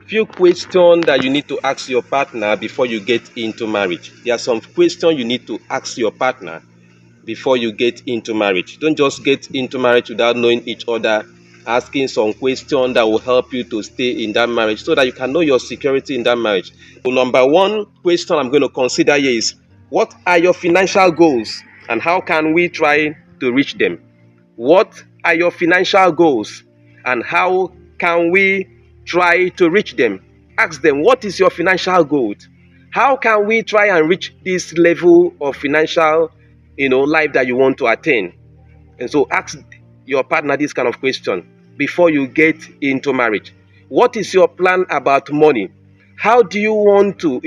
few questions that you need to ask your partner before you get into marriage. There are some questions you need to ask your partner before you get into marriage. Don't just get into marriage without knowing each other, asking some questions that will help you to stay in that marriage so that you can know your security in that marriage. So number one question I'm going to consider here is, what are your financial goals and how can we try to reach them? What are your financial goals and how can we try to reach them? Ask them, what is your financial goal? How can we try and reach this level of financial, life that you want to attain? And so ask your partner this kind of question before you get into marriage. What is your plan about money? How do you want to,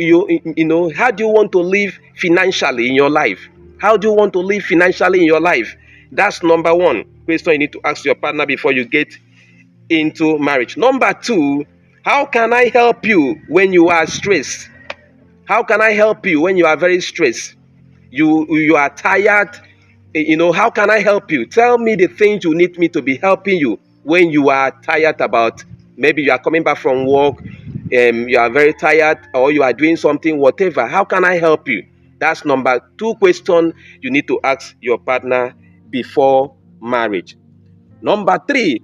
how do you want to live financially in your life? How do you want to live financially in your life? That's number one question you need to ask your partner before you get into marriage. Number two, how can I help you when you are stressed? How can I help you when you are very stressed? You are tired. How can I help you? Tell me the things you need me to be helping you when you are tired about. Maybe you are coming back from work, you are very tired, or you are doing something, whatever. How can I help you? That's number two question you need to ask your partner before marriage. Number three,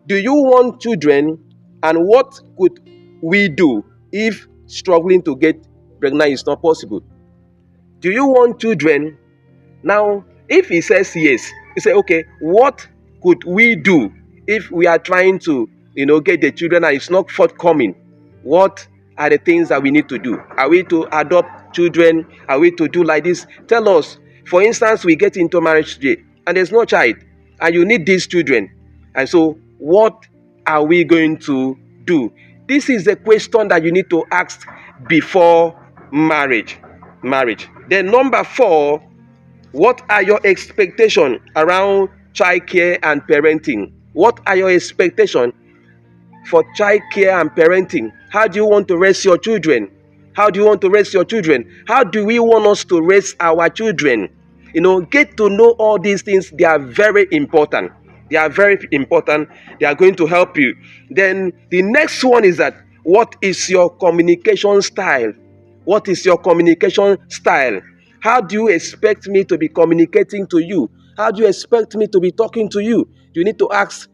do you want children, and what could we do if struggling to get pregnant is not possible? Do you want children? Now, if he says yes, you say, okay, what could we do if we are trying to, get the children and it's not forthcoming? What are the things that we need to do? Are we to adopt children? Are we to do like this? Tell us. For instance, we get into marriage today and there's no child and you need these children. And so what are we going to do? This is the question that you need to ask before marriage. Then number four, what are your expectations around childcare and parenting? What are your expectations for childcare and parenting? How do you want to raise your children? How do you want to raise your children? How do we want us to raise our children? Get to know all these things. They are very important. They are very important. They are going to help you. Then the next one is that, what is your communication style? What is your communication style? How do you expect me to be communicating to you? How do you expect me to be talking to you? You need to ask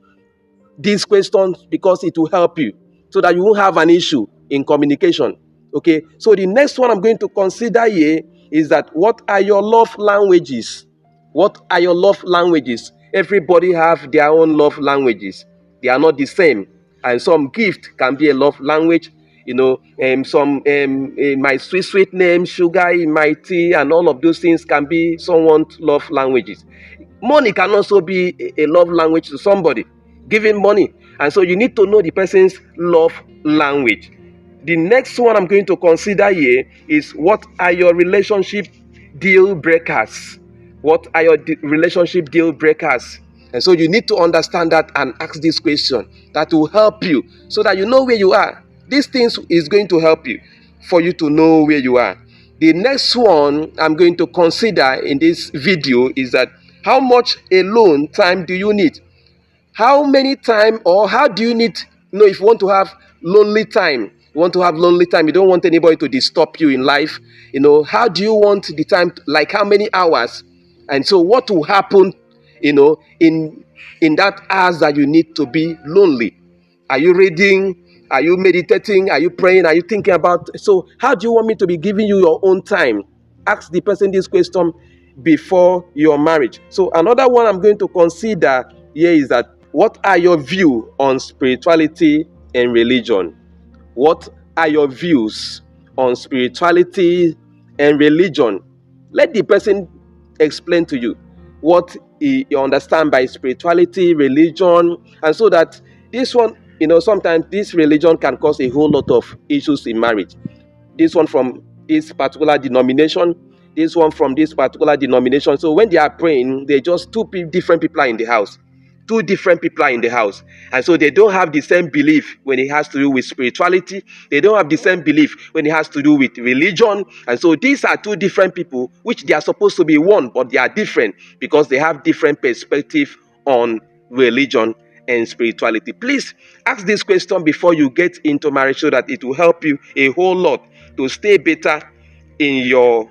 these questions because it will help you so that you won't have an issue in communication. Okay, so the next one I'm going to consider here is that, what are your love languages? What are your love languages? Everybody have their own love languages. They are not the same. And some gift can be a love language. Some my sweet name, sugar in my tea, and all of those things can be someone's love languages. Money can also be a love language to somebody, giving money. And so you need to know the person's love language. The next one I'm going to consider here is, what are your relationship deal breakers? What are your relationship deal breakers? And so you need to understand that and ask this question. That will help you so that you know where you are. These things is going to help you for you to know where you are. The next one I'm going to consider in this video is that, how much alone time do you need? How many time, or how do you need, if you want to have lonely time, you want to have lonely time, you don't want anybody to disturb you in life, how do you want the time, like how many hours? And so what will happen, in that hours that you need to be lonely? Are you reading? Are you meditating? Are you praying? Are you thinking about? So how do you want me to be giving you your own time? Ask the person this question before your marriage. So another one I'm going to consider here is that, what are your views on spirituality and religion? What are your views on spirituality and religion? Let the person explain to you what you understand by spirituality, religion, and so that this one, sometimes this religion can cause a whole lot of issues in marriage. This one from this particular denomination, this one from this particular denomination. So when they are praying, they're just two different people are in the house. Two different people are in the house. And so they don't have the same belief when it has to do with spirituality. They don't have the same belief when it has to do with religion. And so these are two different people, which they are supposed to be one, but they are different because they have different perspective on religion and spirituality? Please ask this question before you get into marriage so that it will help you a whole lot to stay better in your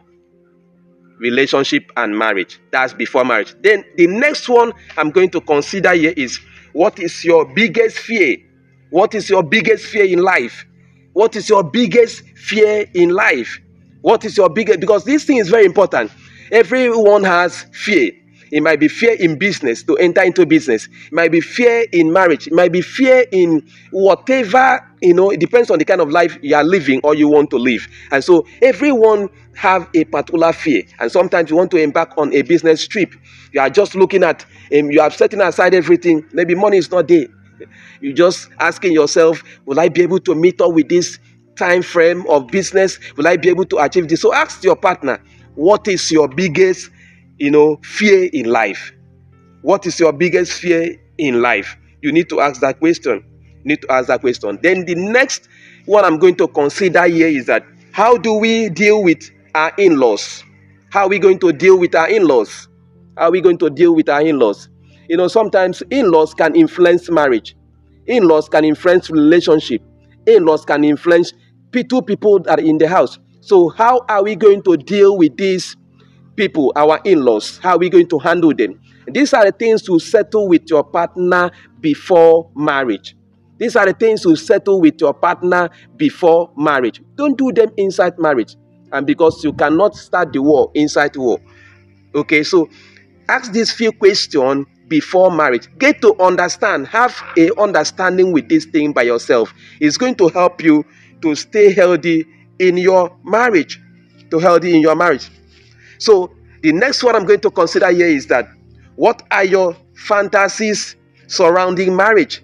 relationship and marriage. That's before marriage. Then the next one I'm going to consider here is, what is your biggest fear? What is your biggest fear in life? What is your biggest fear in life? What is your biggest, because this thing is very important. Everyone has fear. It might be fear in business, to enter into business. It might be fear in marriage. It might be fear in whatever, it depends on the kind of life you are living or you want to live. And so everyone have a particular fear. And sometimes you want to embark on a business trip. You are just looking at, you are setting aside everything. Maybe money is not there. You're just asking yourself, will I be able to meet up with this time frame of business? Will I be able to achieve this? So ask your partner, what is your biggest fear in life? What is your biggest fear in life? You need to ask that question. Then the next one I'm going to consider here is that, how do we deal with our in-laws? How are we going to deal with our in-laws? Sometimes in-laws can influence marriage. In-laws can influence relationship. In-laws can influence two people that are in the house. So how are we going to deal with these people, our in-laws? How are we going to handle them? These are the things to settle with your partner before marriage. Don't do them inside marriage. And because you cannot start the war inside war. Okay, so ask these few questions before marriage. Get to understand, have a understanding with this thing by yourself. It's going to help you to stay healthy in your marriage. So the next one I'm going to consider here is that, what are your fantasies surrounding marriage?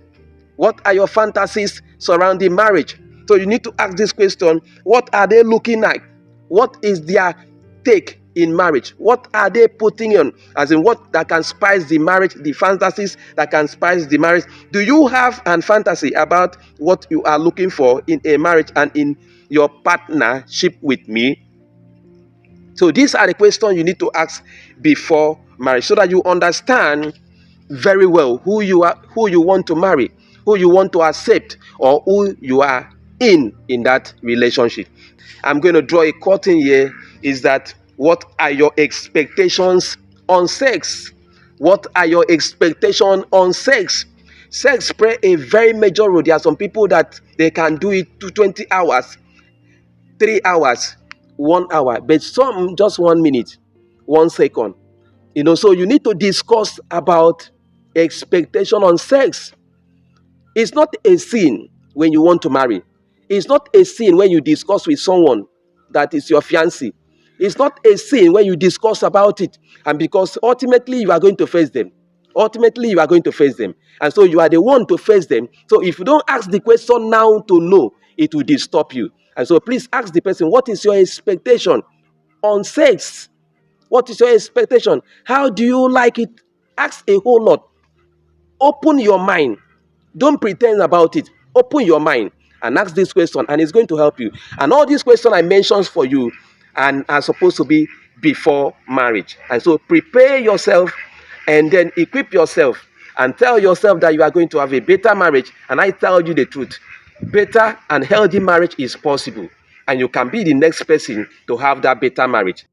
So you need to ask this question, what are they looking at? What is their take in marriage? What are they putting on? As in, what that can spice the marriage, the fantasies that can spice the marriage. Do you have a fantasy about what you are looking for in a marriage and in your partnership with me? So these are the questions you need to ask before marriage, so that you understand very well who you want to marry, who you want to accept, or who you are in that relationship. I'm going to draw a curtain here, is that, what are your expectations on sex? Sex plays a very major role. There are some people that they can do it to 20 hours, 3 hours, 1 hour, but some just 1 minute, 1 second. So you need to discuss about expectation on sex. It's not a sin when you want to marry. It's not a sin when you discuss with someone that is your fiancé. It's not a sin when you discuss about it, and because ultimately you are going to face them. And so you are the one to face them. So if you don't ask the question now to know, it will disturb you. And so please ask the person, what is your expectation on sex? What is your expectation? How do you like it? Ask a whole lot. Open your mind. Don't pretend about it. Open your mind and ask this question, and it's going to help you. And all these questions I mentioned for you and are supposed to be before marriage. And so prepare yourself and then equip yourself and tell yourself that you are going to have a better marriage. And I tell you the truth, better and healthy marriage is possible. And you can be the next person to have that better marriage.